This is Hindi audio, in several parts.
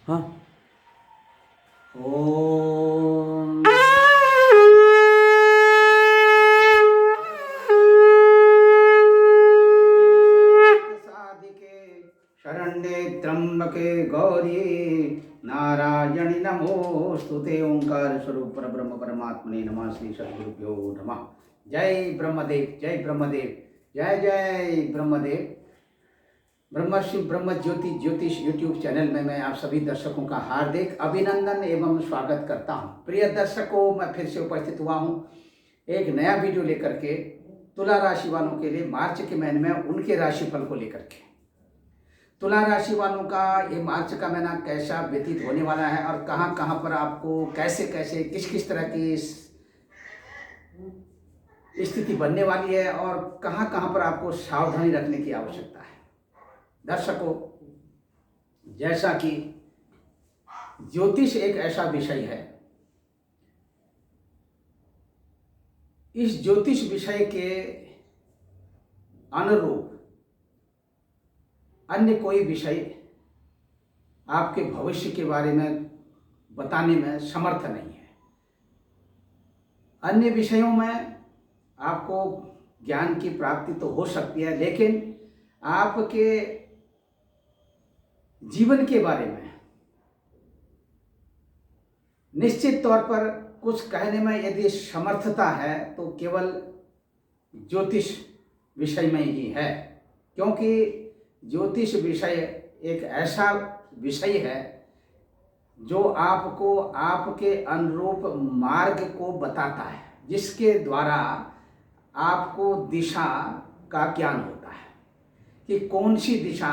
हाँ। ओम साधिके शरण्ये त्र्यंबके गौरी नारायणि नमोस्तुते। ओंकार स्वरूप परब्रह्म परमात्मने नमः। श्री सद्गुरुभ्यो नमः। जय ब्रह्मदेव, जय ब्रह्मदेव, जय जय ब्रह्मदेव। ब्रह्मर्षि ब्रह्म ज्योति ज्योतिष यूट्यूब चैनल में मैं आप सभी दर्शकों का हार्दिक अभिनंदन एवं स्वागत करता हूं। प्रिय दर्शकों, मैं फिर से उपस्थित हुआ हूं एक नया वीडियो लेकर के, तुला राशि वालों के लिए मार्च के महीने में उनके राशिफल को लेकर के। तुला राशि वालों का ये मार्च का महीना कैसा व्यतीत होने वाला है और कहां कहां पर आपको कैसे कैसे किस किस तरह की स्थिति बनने वाली है और कहां कहां पर आपको सावधानी रखने की आवश्यकता है। दर्शकों, जैसा कि ज्योतिष एक ऐसा विषय है, इस ज्योतिष विषय के अनुरूप अन्य कोई विषय आपके भविष्य के बारे में बताने में समर्थ नहीं है। अन्य विषयों में आपको ज्ञान की प्राप्ति तो हो सकती है, लेकिन आपके जीवन के बारे में निश्चित तौर पर कुछ कहने में यदि समर्थता है तो केवल ज्योतिष विषय में ही है, क्योंकि ज्योतिष विषय एक ऐसा विषय है जो आपको आपके अनुरूप मार्ग को बताता है, जिसके द्वारा आपको दिशा का ज्ञान होता है कि कौन सी दिशा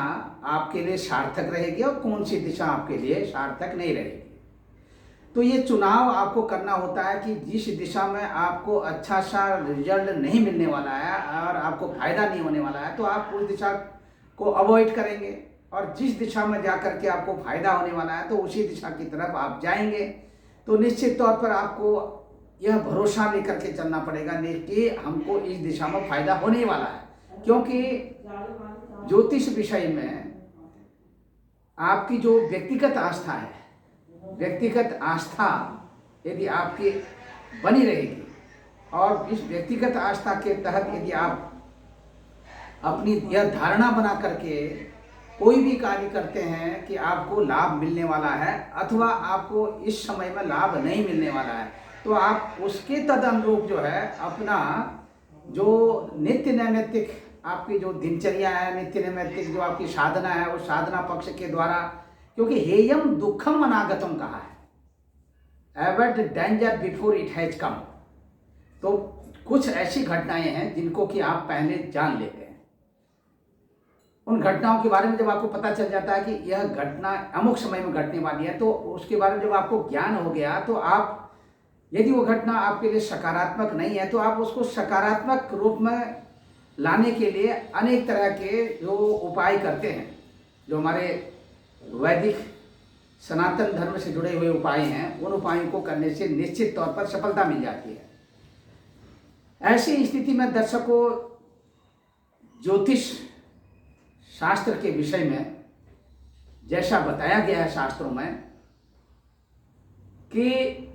आपके लिए सार्थक रहेगी और कौन सी दिशा आपके लिए सार्थक नहीं रहेगी। तो ये चुनाव आपको करना होता है कि जिस दिशा में आपको अच्छा सा रिजल्ट नहीं मिलने वाला है और आपको फायदा नहीं होने वाला है, तो आप उस दिशा को अवॉइड करेंगे, और जिस दिशा में जाकर के आपको फायदा होने वाला है तो उसी दिशा की तरफ आप जाएंगे। तो निश्चित तौर पर आपको यह भरोसा लेकर के चलना पड़ेगा कि हमको इस दिशा में फायदा होने वाला है, क्योंकि ज्योतिष विषय में आपकी जो व्यक्तिगत आस्था है, व्यक्तिगत आस्था यदि आपकी बनी रहेगी और इस व्यक्तिगत आस्था के तहत यदि आप अपनी यह धारणा बना करके कोई भी कार्य करते हैं कि आपको लाभ मिलने वाला है अथवा आपको इस समय में लाभ नहीं मिलने वाला है, तो आप उसके तदनुरूप जो है अपना जो नित्य नैमित्तिक आपकी जो दिनचर्या है, नित्य नैमित्तिक जो आपकी साधना है, उस साधना पक्ष के द्वारा, क्योंकि हेयम दुखम अनागतम कहा है, avoid danger before it has come. तो कुछ ऐसी घटनाएं हैं जिनको कि आप पहले जान लेते हैं। उन घटनाओं के बारे में जब आपको पता चल जाता है कि यह घटना अमुक समय में घटने वाली है, तो उसके बारे में जब आपको ज्ञान हो गया, तो आप यदि वो घटना आपके लिए सकारात्मक नहीं है तो आप उसको सकारात्मक रूप में लाने के लिए अनेक तरह के जो उपाय करते हैं, जो हमारे वैदिक सनातन धर्म से जुड़े हुए उपाय हैं, उन उपायों को करने से निश्चित तौर पर सफलता मिल जाती है। ऐसी स्थिति में दर्शकों, ज्योतिष शास्त्र के विषय में जैसा बताया गया है शास्त्रों में कि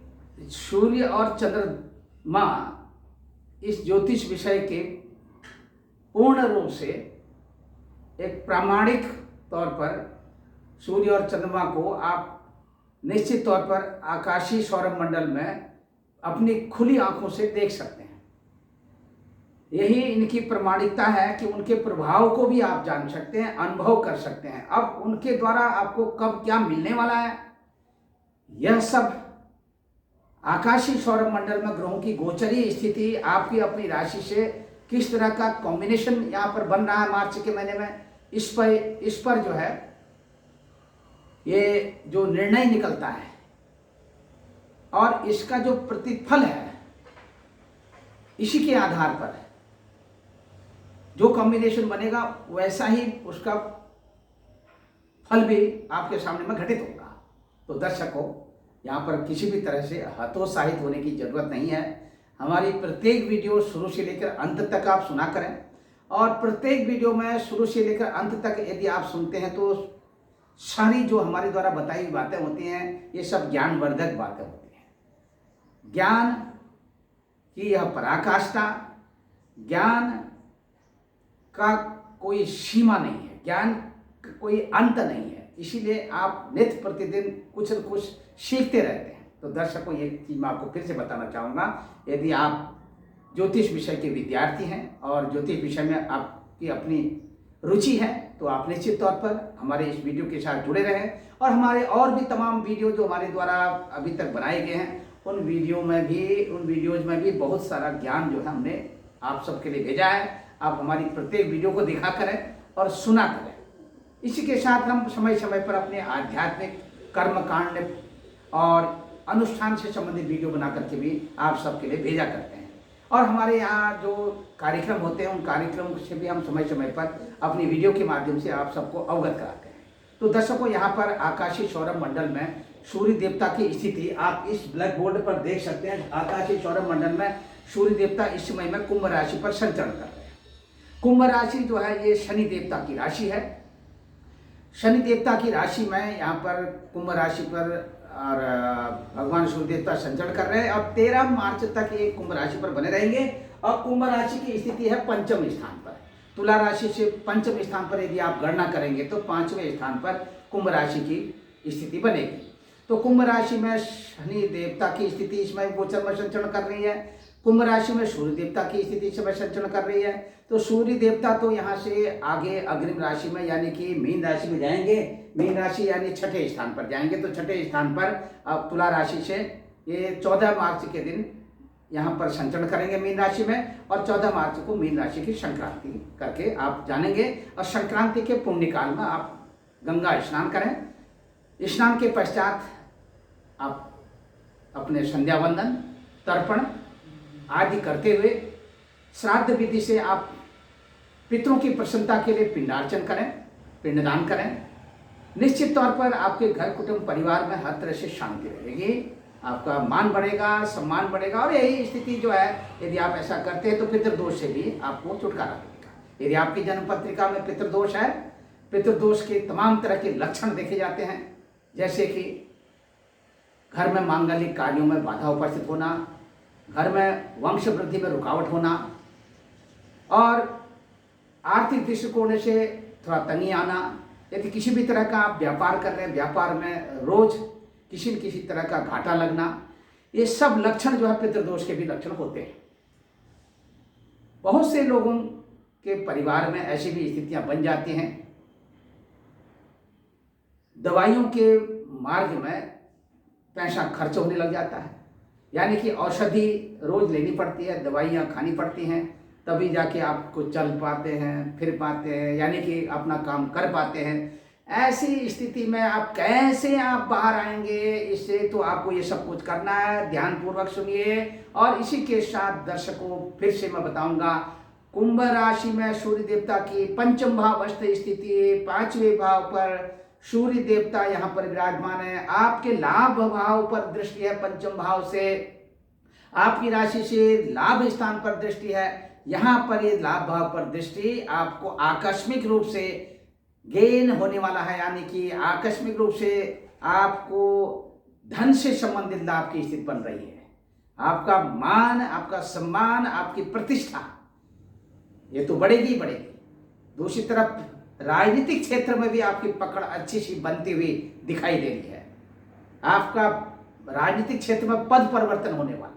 सूर्य और चंद्रमा इस ज्योतिष विषय के पूर्ण रूप से एक प्रामाणिक तौर पर सूर्य और चंद्रमा को आप निश्चित तौर पर आकाशीय सौरभ मंडल में अपनी खुली आंखों से देख सकते हैं। यही इनकी प्रामाणिकता है कि उनके प्रभाव को भी आप जान सकते हैं, अनुभव कर सकते हैं। अब उनके द्वारा आपको कब क्या मिलने वाला है, यह सब आकाशीय सौरभ मंडल में ग्रहों की गोचरीय स्थिति आपकी अपनी राशि से किस तरह का कॉम्बिनेशन यहाँ पर बन रहा है मार्च के महीने में, इस पर जो है ये जो निर्णय निकलता है और इसका जो प्रतिफल है, इसी के आधार पर जो कॉम्बिनेशन बनेगा वैसा ही उसका फल भी आपके सामने में घटित होगा। तो दर्शकों, यहाँ पर किसी भी तरह से हतोत्साहित होने की जरूरत नहीं है। हमारी प्रत्येक वीडियो शुरू से लेकर अंत तक आप सुना करें, और प्रत्येक वीडियो में शुरू से लेकर अंत तक यदि आप सुनते हैं तो सारी जो हमारे द्वारा बताई हुई बातें होती हैं ये सब ज्ञानवर्धक बातें होती हैं। ज्ञान की यह पराकाष्ठा, ज्ञान का कोई सीमा नहीं है, ज्ञान का कोई अंत नहीं है। इसीलिए आप नित्य प्रतिदिन कुछ न कुछ सीखते रहते हैं। तो दर्शकों, एक चीज़ मैं आपको फिर से बताना चाहूँगा, यदि आप ज्योतिष विषय के विद्यार्थी हैं और ज्योतिष विषय में आपकी अपनी रुचि है तो आप निश्चित तौर पर हमारे इस वीडियो के साथ जुड़े रहें और हमारे और भी तमाम वीडियो जो हमारे द्वारा अभी तक बनाए गए हैं उन वीडियोज में भी बहुत सारा ज्ञान जो है हमने आप सबके लिए भेजा है। आप हमारी प्रत्येक वीडियो को देखा करें और सुना करें। इसी के साथ हम समय समय पर अपने आध्यात्मिक कर्मकांड और अनुष्ठान से संबंधित वीडियो बना करके भी आप सबके लिए भेजा करते हैं। और हमारे यहाँ जो कार्यक्रम होते हैं उन कार्यक्रमों से भी हम समय समय पर अपनी वीडियो के माध्यम से आप सबको अवगत कराते हैं। तो दर्शकों, यहाँ पर आकाशीय सौरभ मंडल में सूर्य देवता की स्थिति आप इस ब्लैक बोर्ड पर देख सकते हैं। आकाशीय सौरभ मंडल में सूर्य देवता इस समय में कुंभ राशि पर संचरण कर रहे हैं। कुंभ राशि जो है ये शनि देवता की राशि है। शनि देवता की राशि में यहाँ पर कुंभ राशि पर और भगवान सूर्य देवता संचरण कर रहे हैं और 13 मार्च तक ये कुंभ राशि पर बने रहेंगे। और कुंभ राशि की स्थिति है पंचम स्थान पर। तुला राशि से पंचम स्थान पर यदि आप गणना करेंगे तो 5वें स्थान पर कुंभ राशि की स्थिति बनेगी। तो कुंभ राशि में शनि देवता की स्थिति इसमें गोचर में संचरण कर रही है। कुंभ राशि में सूर्य देवता की स्थिति इस समय संचरण कर रही है। तो सूर्य देवता तो यहाँ से आगे अग्रिम राशि में यानी कि मीन राशि में जाएंगे। मीन राशि यानी छठे स्थान पर जाएंगे। तो छठे स्थान पर अब तुला राशि से ये 14 मार्च के दिन यहाँ पर संचरण करेंगे मीन राशि में और 14 मार्च को मीन राशि की संक्रांति करके आप जानेंगे। और संक्रांति के पुण्य काल में आप गंगा स्नान करें। स्नान के पश्चात आप अपने संध्या वंदन, तर्पण आदि करते हुए श्राद्ध विधि से आप पितरों की प्रसन्नता के लिए पिंडार्चन करें, पिंडदान करें। निश्चित तौर पर आपके घर कुटुंब परिवार में हर तरह से शांति रहेगी, आपका मान बढ़ेगा, सम्मान बढ़ेगा। और यही स्थिति जो है यदि आप ऐसा करते हैं तो पितृदोष से भी आपको छुटकारा मिलेगा। यदि आपकी जन्म पत्रिका में पितृदोष है, पितृदोष के तमाम तरह के लक्षण देखे जाते हैं, जैसे कि घर में मांगलिक कार्यों में बाधा उपस्थित होना, घर में वंश वृद्धि में रुकावट होना और आर्थिक दृष्टिकोण से थोड़ा तंगी आना। यदि किसी भी तरह का आप व्यापार कर रहे हैं, व्यापार में रोज किसी न किसी तरह का घाटा लगना, ये सब लक्षण जो है पितृदोष के भी लक्षण होते हैं। बहुत से लोगों के परिवार में ऐसी भी स्थितियां बन जाती हैं। दवाइयों के मार्ग में पैसा खर्च होने लग जाता है, यानी कि औषधि रोज लेनी पड़ती है, दवाइयाँ खानी पड़ती हैं, तभी जाके आपको चल पाते हैं, फिर पाते हैं, यानी कि अपना काम कर पाते हैं। ऐसी स्थिति में आप कैसे आप बाहर आएंगे, इससे तो आपको ये सब कुछ करना है। ध्यानपूर्वक सुनिए। और इसी के साथ दर्शकों फिर से मैं बताऊंगा, कुंभ राशि में सूर्य देवता की पंचम भावस्थ स्थिति, 5वें भाव पर सूर्य देवता यहाँ पर विराजमान है। आपके लाभ भाव पर दृष्टि है, पंचम भाव से आपकी राशि से लाभ स्थान पर दृष्टि है। यहाँ पर ये लाभ भाव पर दृष्टि आपको आकस्मिक रूप से गेन होने वाला है, यानी कि आकस्मिक रूप से आपको धन से संबंधित लाभ की स्थिति बन रही है। आपका मान, आपका सम्मान, आपकी प्रतिष्ठा ये तो बढ़ेगी बढ़ेगी। दूसरी तरफ राजनीतिक क्षेत्र में भी आपकी पकड़ अच्छी सी बनती हुई दिखाई दे रही है। आपका राजनीतिक क्षेत्र में पद परिवर्तन होने वाला है।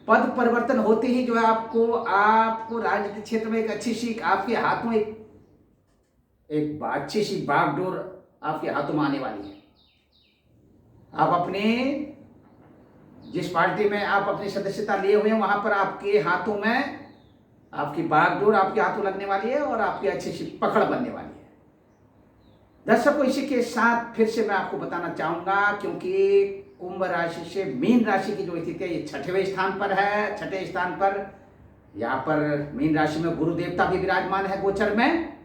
पद परिवर्तन होते ही जो है आपको राजनीतिक क्षेत्र में एक अच्छी सी आपके हाथ में एक अच्छी सी बागडोर आपके हाथों में आने वाली है। आप अपने जिस पार्टी में आप अपनी सदस्यता लिए हुए हैं वहां पर आपके हाथों में आपकी बागडोर आपके हाथों लगने वाली है और आपकी अच्छी सी पकड़ बनने वाली है। दर्शकों, इसी के साथ फिर से मैं आपको बताना चाहूंगा, क्योंकि कुंभ राशि से मीन राशि की जो स्थिति है ये 6वें स्थान पर है। 6ठे स्थान पर यहाँ पर मीन राशि में गुरु देवता भी विराजमान है गोचर में।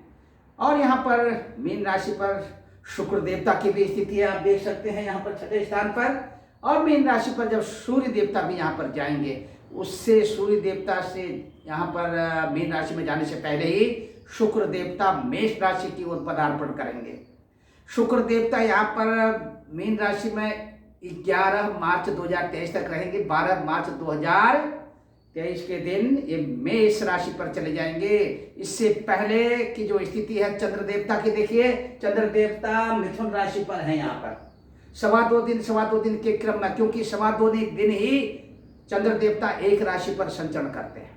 और यहाँ पर मीन राशि पर शुक्र देवता की भी स्थिति है, आप देख सकते हैं यहाँ पर 6ठे स्थान पर। और मीन राशि पर जब सूर्य देवता भी यहाँ पर जाएंगे, उससे सूर्य देवता से यहाँ पर मीन राशि में जाने से पहले ही शुक्र देवता मेष राशि की ओर पदार्पण करेंगे। शुक्र देवता यहाँ पर मीन राशि में 11 मार्च 2023 तक रहेंगे। 12 मार्च 2023 के दिन ये मेष राशि पर चले जाएंगे। इससे पहले की जो स्थिति है चंद्र देवता की, देखिए चंद्र देवता मिथुन राशि पर है यहाँ पर सवा दो दिन के क्रम में, क्योंकि सवा दो दिन ही चंद्र देवता एक राशि पर संचरण करते हैं,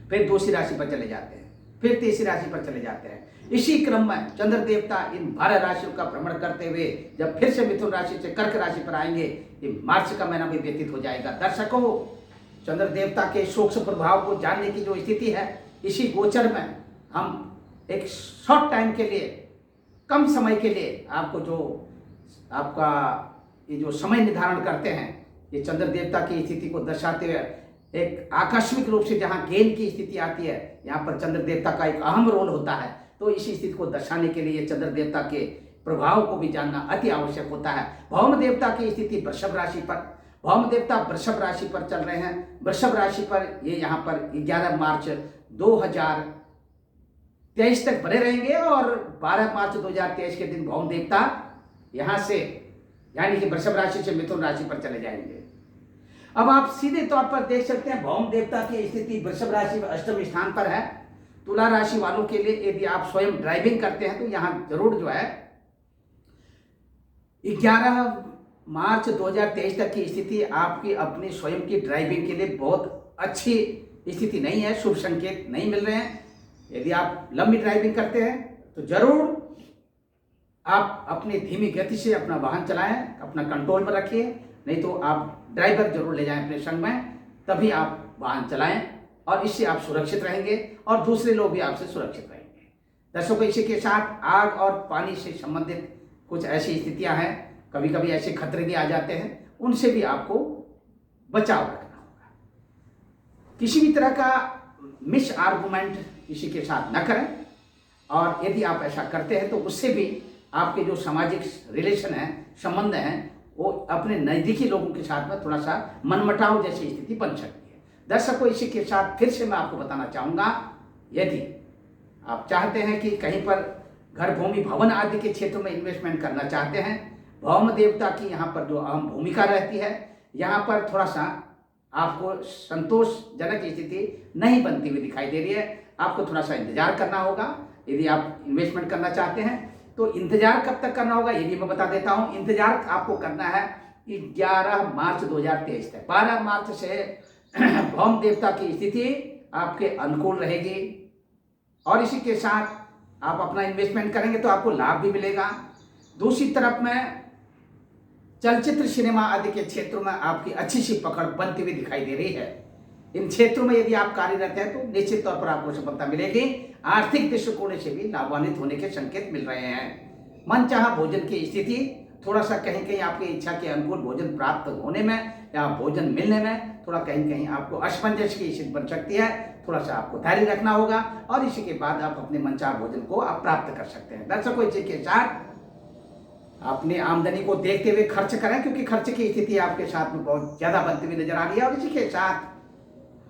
फिर दूसरी राशि पर चले जाते हैं, फिर तीसरी राशि पर चले जाते हैं। इसी क्रम में चंद्र देवता इन 12 राशियों का भ्रमण करते हुए जब फिर से मिथुन राशि से कर्क राशि पर आएंगे, ये मार्च का महीना भी व्यतीत हो जाएगा। दर्शकों, चंद्र देवता के सूक्ष्म प्रभाव को जानने की जो स्थिति है, इसी गोचर में हम एक शॉर्ट टाइम के लिए, कम समय के लिए आपको जो आपका ये जो समय निर्धारण करते हैं, ये चंद्र देवता की स्थिति को दर्शाते हुए एक आकस्मिक रूप से जहाँ गेन की स्थिति आती है, यहाँ पर चंद्र देवता का एक अहम रोल होता है। तो इसी स्थिति को दर्शाने के लिए चंद्र देवता के प्रभाव को भी जानना अति आवश्यक होता है। भौम देवता की स्थिति वृषभ राशि पर, भौम देवता वृषभ राशि पर चल रहे हैं। वृषभ राशि पर ये यहाँ पर 11 मार्च 2023 तक बने रहेंगे और 12 मार्च 2023 के दिन भौम देवता यहाँ से यानी कि वृषभ राशि से मिथुन राशि पर चले जाएंगे। अब आप सीधे तौर पर देख सकते हैं भौम देवता की स्थिति वृषभ राशि में अष्टम स्थान पर है। तुला राशि वालों के लिए यदि आप स्वयं ड्राइविंग करते हैं तो यहाँ जरूर जो है 11 मार्च 2023 तक की स्थिति आपकी अपनी स्वयं की ड्राइविंग के लिए बहुत अच्छी स्थिति नहीं है, शुभ संकेत नहीं मिल रहे हैं। यदि आप लंबी ड्राइविंग करते हैं तो जरूर आप अपनी धीमी गति से अपना वाहन चलाएं, अपना कंट्रोल में रखिए, नहीं तो आप ड्राइवर जरूर ले जाएं अपने संग में, तभी आप वाहन चलाएं और इससे आप सुरक्षित रहेंगे और दूसरे लोग भी आपसे सुरक्षित रहेंगे। दर्शकों, इसी के साथ आग और पानी से संबंधित कुछ ऐसी स्थितियां हैं, कभी कभी ऐसे खतरे भी आ जाते हैं, उनसे भी आपको बचाव रखना होगा। किसी भी तरह का मिस आर्गुमेंट किसी के साथ न करें, और यदि आप ऐसा करते हैं तो उससे भी आपके जो सामाजिक रिलेशन है, संबंध हैं, वो अपने नज़दीकी लोगों के साथ में थोड़ा सा मनमुटाव जैसी स्थिति बन सकती है। दर्शकों, इसी के साथ फिर से मैं आपको बताना चाहूँगा, यदि आप चाहते हैं कि कहीं पर घर, भूमि, भवन आदि के क्षेत्रों में इन्वेस्टमेंट करना चाहते हैं, भौम देवता की यहाँ पर जो अहम भूमिका रहती है, यहाँ पर थोड़ा सा आपको संतोषजनक स्थिति नहीं बनती हुई दिखाई दे रही है। आपको थोड़ा सा इंतजार करना होगा। यदि आप इन्वेस्टमेंट करना चाहते हैं तो इंतजार कब तक करना होगा ये भी मैं बता देता हूँ। इंतजार आपको करना है 11 मार्च 2023 तक। 12 मार्च से भौम देवता की स्थिति आपके अनुकूल रहेगी और इसी के साथ आप अपना इन्वेस्टमेंट करेंगे तो आपको लाभ भी मिलेगा। दूसरी तरफ में चलचित्र, सिनेमा आदि के क्षेत्रों में आपकी अच्छी सी पकड़ बनती हुई दिखाई दे रही है। इन क्षेत्रों में यदि आप कार्यरत हैं तो निश्चित तौर पर आपको सफलता मिलेगी। आर्थिक दृष्टिकोण से भी लाभान्वित होने के संकेत मिल रहे हैं। मनचाहा भोजन की स्थिति, थोड़ा सा कहीं कहीं आपकी इच्छा के अनुकूल भोजन प्राप्त होने में या भोजन मिलने में थोड़ा कहीं कहीं आपको असमंजस की स्थिति बन सकती है। थोड़ा सा आपको धैर्य रखना होगा और इसी के बाद आप अपने मनचाहा भोजन को आप प्राप्त कर सकते हैं। दर्शकों, इसी के साथ अपनी आमदनी को देखते हुए खर्च करें, क्योंकि खर्च की स्थिति आपके साथ में बहुत ज्यादा बनती हुई नजर आ रही है। और इसी के साथ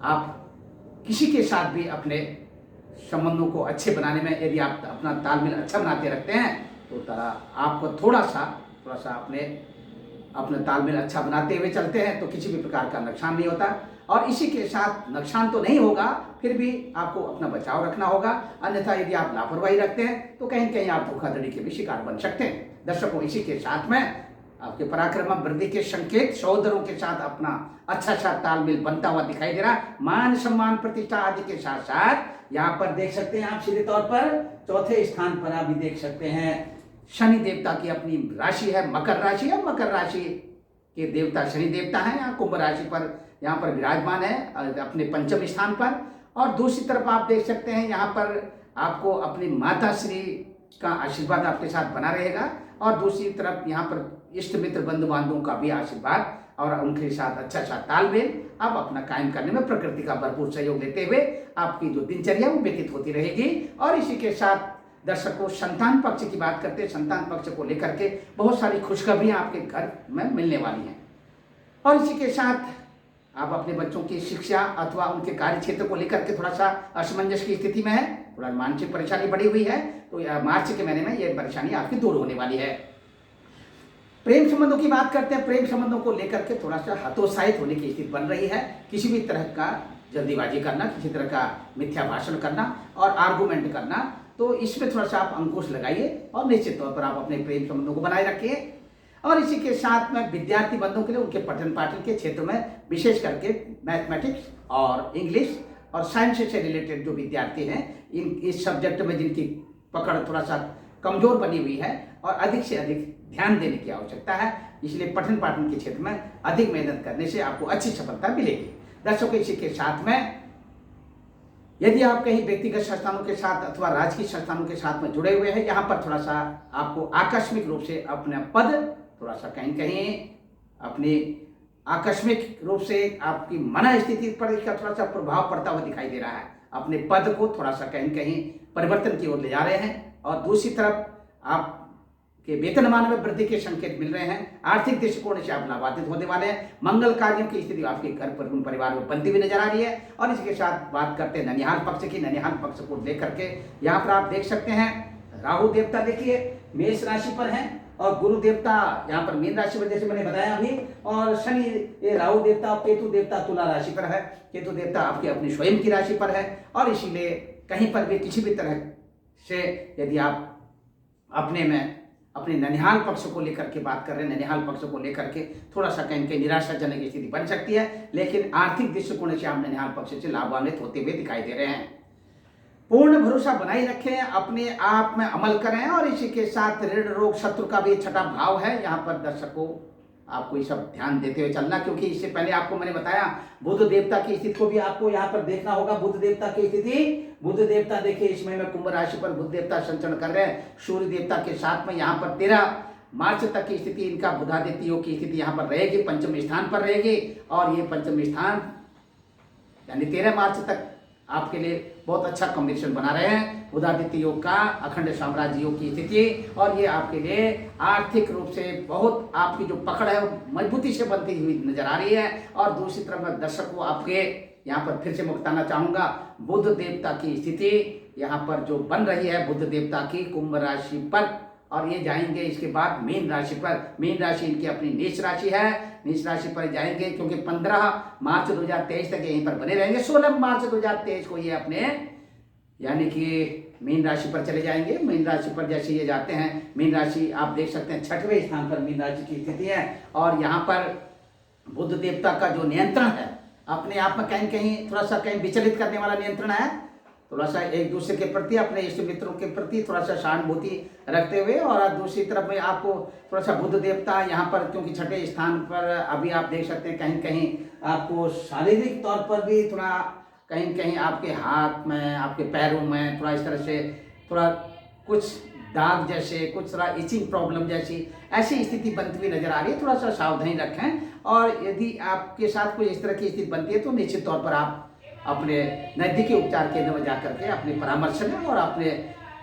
आप किसी के साथ भी अपने संबंधों को अच्छे बनाने में यदि आप अपना तालमेल अच्छा बनाते रखते हैं तो आपको थोड़ा सा अपने तालमेल अच्छा बनाते हुए चलते हैं तो किसी भी प्रकार का नुकसान नहीं होता। और इसी के साथ नुकसान तो नहीं होगा, फिर भी आपको अपना बचाव रखना होगा, अन्यथा यदि आप लापरवाही रखते हैं तो कहीं कहीं आप धोखाधड़ी के भी शिकार बन सकते हैं। दर्शकों, इसी के साथ में आपके पराक्रम में वृद्धि के संकेत, सहोदरों के साथ अपना अच्छा तालमेल बनता हुआ दिखाई दे रहा। मान सम्मान, प्रतिष्ठा आदि के साथ साथ यहाँ पर देख सकते हैं आप सीधे तौर पर चौथे स्थान पर आप भी देख सकते हैं शनि देवता की अपनी राशि है मकर राशि है। मकर राशि के देवता शनि देवता है, यहाँ कुंभ राशि पर यहाँ पर विराजमान है अपने पंचम स्थान पर। और दूसरी तरफ आप देख सकते हैं यहाँ पर आपको अपनी माता श्री का आशीर्वाद आपके साथ बना रहेगा और दूसरी तरफ यहाँ पर इष्ट मित्र बंधु बांधवों का भी आशीर्वाद और उनके साथ अच्छा तालमेल आप अपना कायम करने में प्रकृति का भरपूर सहयोग देते हुए आपकी जो दिनचर्या वो व्यतीत होती रहेगी। और इसी के साथ दर्शकों, संतान पक्ष की बात करते हैं, संतान पक्ष को लेकर के बहुत सारी खुशखबरियां आपके घर में मिलने वाली हैं। और इसी के साथ आप अपने बच्चों की शिक्षा अथवा उनके कार्य क्षेत्र को लेकर के थोड़ा सा असमंजस की स्थिति में है थोड़ा मानसिक परेशानी बढ़ी हुई है, तो मार्च के महीने में ये परेशानी आपकी दूर होने वाली है। प्रेम संबंधों की बात करते हैं। प्रेम संबंधों को लेकर के थोड़ा सा हतोत्साहित होने की स्थिति बन रही है। किसी भी तरह का जल्दीबाजी करना, किसी तरह का मिथ्या भाषण करना और आर्गूमेंट करना, तो इसमें थोड़ा सा आप अंकुश लगाइए और निश्चित तौर पर आप अपने प्रेम संबंधों को बनाए रखिए। और इसी के साथ में विद्यार्थी बंधुओं के लिए उनके पठन पाठन के क्षेत्र में विशेष करके मैथमेटिक्स और इंग्लिश और साइंस से रिलेटेड जो विद्यार्थी हैं, इस सब्जेक्ट में जिनकी पकड़ थोड़ा सा कमजोर बनी हुई है और अधिक से अधिक ध्यान देने की आवश्यकता है। इसलिए पठन पाठन के क्षेत्र में अधिक मेहनत करने से आपको अच्छी सफलता मिलेगी। दर्शकों, इसी के साथ में यदि आप कहीं व्यक्तिगत संस्थानों के साथ अथवा राजकीय संस्थानों के साथ में जुड़े हुए हैं, यहाँ पर थोड़ा सा आपको आकस्मिक रूप से अपना पद थोड़ा सा कहीं कहीं अपनी आकस्मिक रूप से आपकी मन स्थिति पर इसका थोड़ा सा प्रभाव पड़ता हुआ दिखाई दे रहा है। अपने पद को थोड़ा सा कहीं कहीं परिवर्तन की ओर ले जा रहे हैं और दूसरी तरफ आपके वेतनमान में वृद्धि के संकेत मिल रहे हैं। आर्थिक दृष्टिकोण से आप लाभान्वित होने वाले हैं। मंगल कार्यों की स्थिति आपके घर पर परिवार में बनती हुई नजर आ रही है। और इसके साथ बात करते हैं ननिहाल पक्ष की। ननिहाल पक्ष को लेकर के यहाँ पर आप देख सकते हैं राहु देवता देखिए मेष राशि पर हैं और गुरु देवता यहाँ पर मीन राशि पर, जैसे मैंने बताया अभी, और शनि ये राहु देवता और केतु देवता तुला राशि पर है। केतु देवता आपकी अपनी स्वयं की राशि पर है और इसीलिए कहीं पर भी किसी भी तरह से यदि आप अपने में अपने ननिहाल पक्ष को लेकर के बात कर रहे हैं, ननिहाल पक्ष को लेकर के थोड़ा सा कहीं कहीं निराशाजनक स्थिति बन सकती है, लेकिन आर्थिक दृष्टिकोण से आप ननिहाल पक्ष से लाभान्वित होते हुए दिखाई दे रहे हैं। पूर्ण भरोसा बनाए रखें, अपने आप में अमल करें और इसी के साथ ऋण रोग शत्रु का भी छठा भाव है। यहाँ पर दर्शकों आपको ये सब ध्यान देते हुए चलना, क्योंकि इससे पहले आपको मैंने बताया बुध देवता की स्थिति को भी आपको यहाँ पर देखना होगा। बुध देवता की स्थिति, बुध देवता देखिए इसमें में कुंभ राशि पर बुध देवता संचरण कर रहे हैं सूर्य देवता के साथ में। यहाँ पर 13 मार्च तक की स्थिति इनका बुधादित्य योग की स्थिति यहाँ पर रहेगी, पंचम स्थान पर रहेगी और ये पंचम स्थान यानी 13 मार्च तक आपके लिए बहुत अच्छा कॉम्बिनेशन बना रहे हैं। बुधादित्य योग का अखंड साम्राज्य योग की स्थिति और ये आपके लिए आर्थिक रूप से बहुत आपकी जो पकड़ है वो मजबूती से बनती हुई नजर आ रही है। और दूसरी तरफ मैं दर्शकों आपके यहाँ पर फिर से मैं बताना चाहूंगा बुध देवता की स्थिति यहाँ पर जो बन रही है बुध देवता की कुंभ राशि पर, और ये जाएंगे इसके बाद मीन राशि पर। मीन राशि इनकी अपनी नीच राशि है, नीच राशि पर जाएंगे क्योंकि 15 मार्च 2023 तक यहीं पर बने रहेंगे। 16 मार्च 2023 को ये अपने यानी कि मीन राशि पर चले जाएंगे। मीन राशि पर जैसे ये जाते हैं, मीन राशि आप देख सकते हैं 6वें स्थान पर मीन राशि की स्थिति है और यहाँ पर बुध देवता का जो नियंत्रण है अपने आप में कहीं कहीं थोड़ा सा कहीं विचलित करने वाला नियंत्रण है। थोड़ा सा एक दूसरे के प्रति अपने इष्ट मित्रों के प्रति थोड़ा सा सहानुभूति रखते हुए, और दूसरी तरफ में आपको थोड़ा सा बुध देवता यहाँ पर क्योंकि 6ठे स्थान पर अभी आप देख सकते हैं कहीं कहीं आपको शारीरिक तौर पर भी थोड़ा कहीं कहीं आपके हाथ में आपके पैरों में थोड़ा इस तरह से थोड़ा कुछ दाग जैसे कुछ थोड़ा इचिंग प्रॉब्लम जैसी ऐसी स्थिति बनती हुई नजर आ रही है। थोड़ा सा सावधानी रखें और यदि आपके साथ कोई इस तरह की स्थिति बनती है तो निश्चित तौर पर आप अपने नज़दीकी उपचार केंद्र में जाकर के अपने परामर्श लें और अपने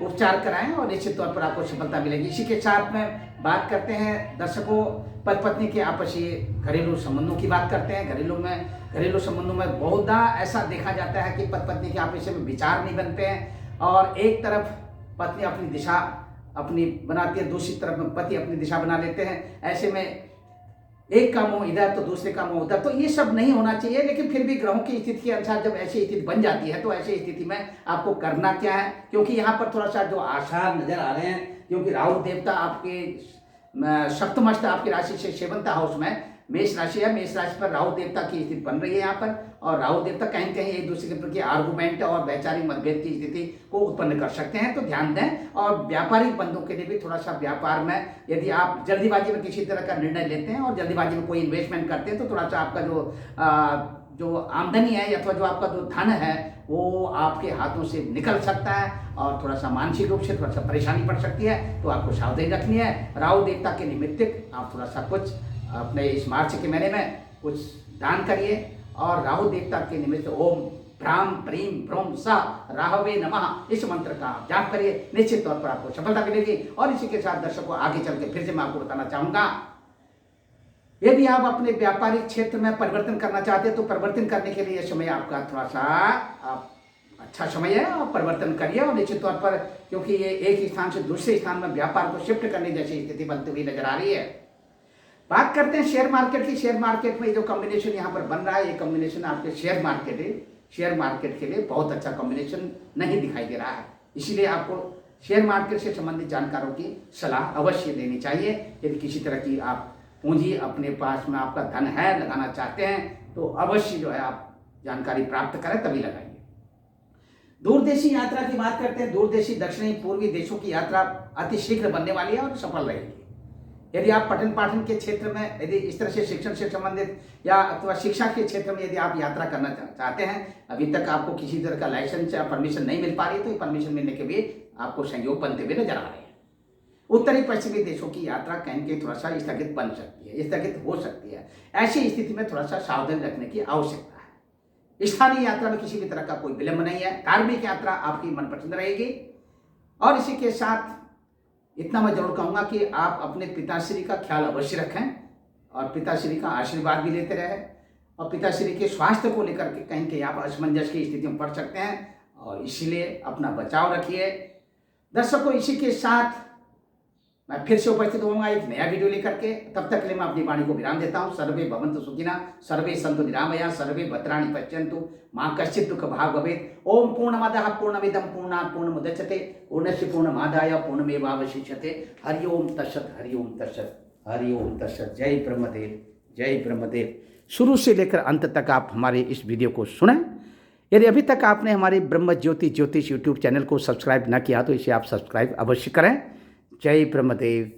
उपचार कराएं और निश्चित तौर पर आपको सफलता मिलेगी। इसी के साथ में बात करते हैं दर्शकों पति पत्नी के आपसी घरेलू संबंधों की बात करते हैं। घरेलू संबंधों में बहुधा ऐसा देखा जाता है कि पति पत्नी के आपस में विचार नहीं बनते हैं और एक तरफ पत्नी अपनी दिशा अपनी बनाती है, दूसरी तरफ में पति अपनी दिशा बना लेते हैं। ऐसे में एक का मुंह इधर तो दूसरे का मुंह उधर, तो ये सब नहीं होना चाहिए। लेकिन फिर भी ग्रहों की स्थिति के अनुसार जब ऐसी स्थिति बन जाती है तो ऐसी स्थिति में आपको करना क्या है, क्योंकि यहाँ पर थोड़ा सा जो आसार नजर आ रहे हैं, क्योंकि राहु देवता आपके सप्तमस्त आपकी राशि से 7th हाउस में मेष राशि है। मेष राशि पर राहु देवता की स्थिति बन रही है यहाँ पर, और राहु देवता कहीं कहीं एक दूसरे के प्रति आर्गुमेंट और वैचारिक मतभेद की स्थिति को उत्पन्न कर सकते हैं, तो ध्यान दें। और व्यापारिक बंधुओं के लिए भी थोड़ा सा व्यापार में यदि आप जल्दीबाजी में किसी तरह का निर्णय लेते हैं और जल्दीबाजी में कोई इन्वेस्टमेंट करते हैं तो थोड़ा सा आपका जो आमदनी है अथवा जो आपका जो धन है वो आपके हाथों से निकल सकता है और थोड़ा सा मानसिक रूप से थोड़ा सा परेशानी पड़ सकती है, तो आपको सावधानी रखनी है। राहु देवता के निमित्त आप थोड़ा सा कुछ अपने इस मार्च के महीने में कुछ दान करिए और राहु देवता के निमित्त ओम भ्राम प्रीम भ्रोम सा राहवे नमः इस मंत्र का आप जाप करिए, निश्चित तौर पर आपको सफलता मिलेगी। और इसी के साथ दर्शकों आगे चल के फिर से मैं आपको बताना चाहूंगा, यदि आप अपने व्यापारिक क्षेत्र में परिवर्तन करना चाहते हैं तो परिवर्तन करने के लिए यह समय आपका थोड़ा सा आप अच्छा समय है, आप परिवर्तन करिए। और निश्चित तौर पर क्योंकि ये एक स्थान से दूसरे स्थान में व्यापार को शिफ्ट करने जैसी स्थिति बनती हुई नजर आ रही है। बात करते हैं शेयर मार्केट की। शेयर मार्केट में जो कॉम्बिनेशन यहाँ पर बन रहा है, ये कॉम्बिनेशन आपके शेयर मार्केट के लिए बहुत अच्छा कॉम्बिनेशन नहीं दिखाई दे रहा है। इसीलिए आपको शेयर मार्केट से संबंधित जानकारों की सलाह अवश्य लेनी चाहिए। यदि किसी तरह की आप पूंजी अपने पास में आपका धन है, लगाना चाहते हैं, तो अवश्य जो है आप जानकारी प्राप्त करें, तभी लगाइए। दूरदेशी यात्रा की बात करते हैं। दूरदेशी दक्षिणी पूर्वी देशों की यात्रा अति शीघ्र बनने वाली है और सफल रहेगी। यदि आप पठन पाठन के क्षेत्र में, यदि इस तरह से शिक्षण से संबंधित या अथवा शिक्षा के क्षेत्र में यदि आप यात्रा करना चाहते हैं, अभी तक आपको किसी तरह का लाइसेंस या परमिशन नहीं मिल पा रही, तो परमिशन मिलने के भी आपको संयोग बनते हुए नजर आ रहे हैं। उत्तरी पश्चिमी देशों की यात्रा कहीं कहीं थोड़ा सा स्थगित बन सकती है, स्थगित हो सकती है। ऐसी स्थिति में थोड़ा सा सावधान रखने की आवश्यकता है। स्थानीय यात्रा में किसी भी तरह का कोई विलंब नहीं है। धार्मिक यात्रा आपकी मनपसंद रहेगी। और इसी के साथ इतना मैं जरूर कहूँगा कि आप अपने पिताश्री का ख्याल अवश्य रखें और पिताश्री का आशीर्वाद भी लेते रहें। और पिताश्री के स्वास्थ्य को लेकर के कहीं कहीं आप असमंजस की स्थिति में पड़ सकते हैं, और इसीलिए अपना बचाव रखिए। दर्शकों, इसी के साथ मैं फिर से उपस्थित होऊंगा एक नया वीडियो लेकर के। तब तक के लिए मैं अपनी वाणी को विराम देता हूँ। सर्वे भवन्तु सुखिनः, सर्वे सन्तु निरामया, सर्वे भद्राणि पश्यन्तु, मा कश्चित् दुःख भाग् भवेत्। ओम पूर्णमदः पूर्णमिदं पूर्णात् पूर्णमुदच्यते, पूर्णस्य पूर्णमादाय पूर्णमेवावशिष्यते। हरि ओम तत्सत्, हरि ओम तत्सत्, हरि ओम तत्सत्। जय ब्रह्मदेव, जय ब्रह्मदेव। शुरू से लेकर अंत तक आप हमारे इस वीडियो को सुनें। यदि अभी तक आपने हमारे ब्रह्म ज्योति ज्योतिष यूट्यूब चैनल को सब्सक्राइब न किया तो इसे आप सब्सक्राइब अवश्य करें। जय ब्रह्मदेव।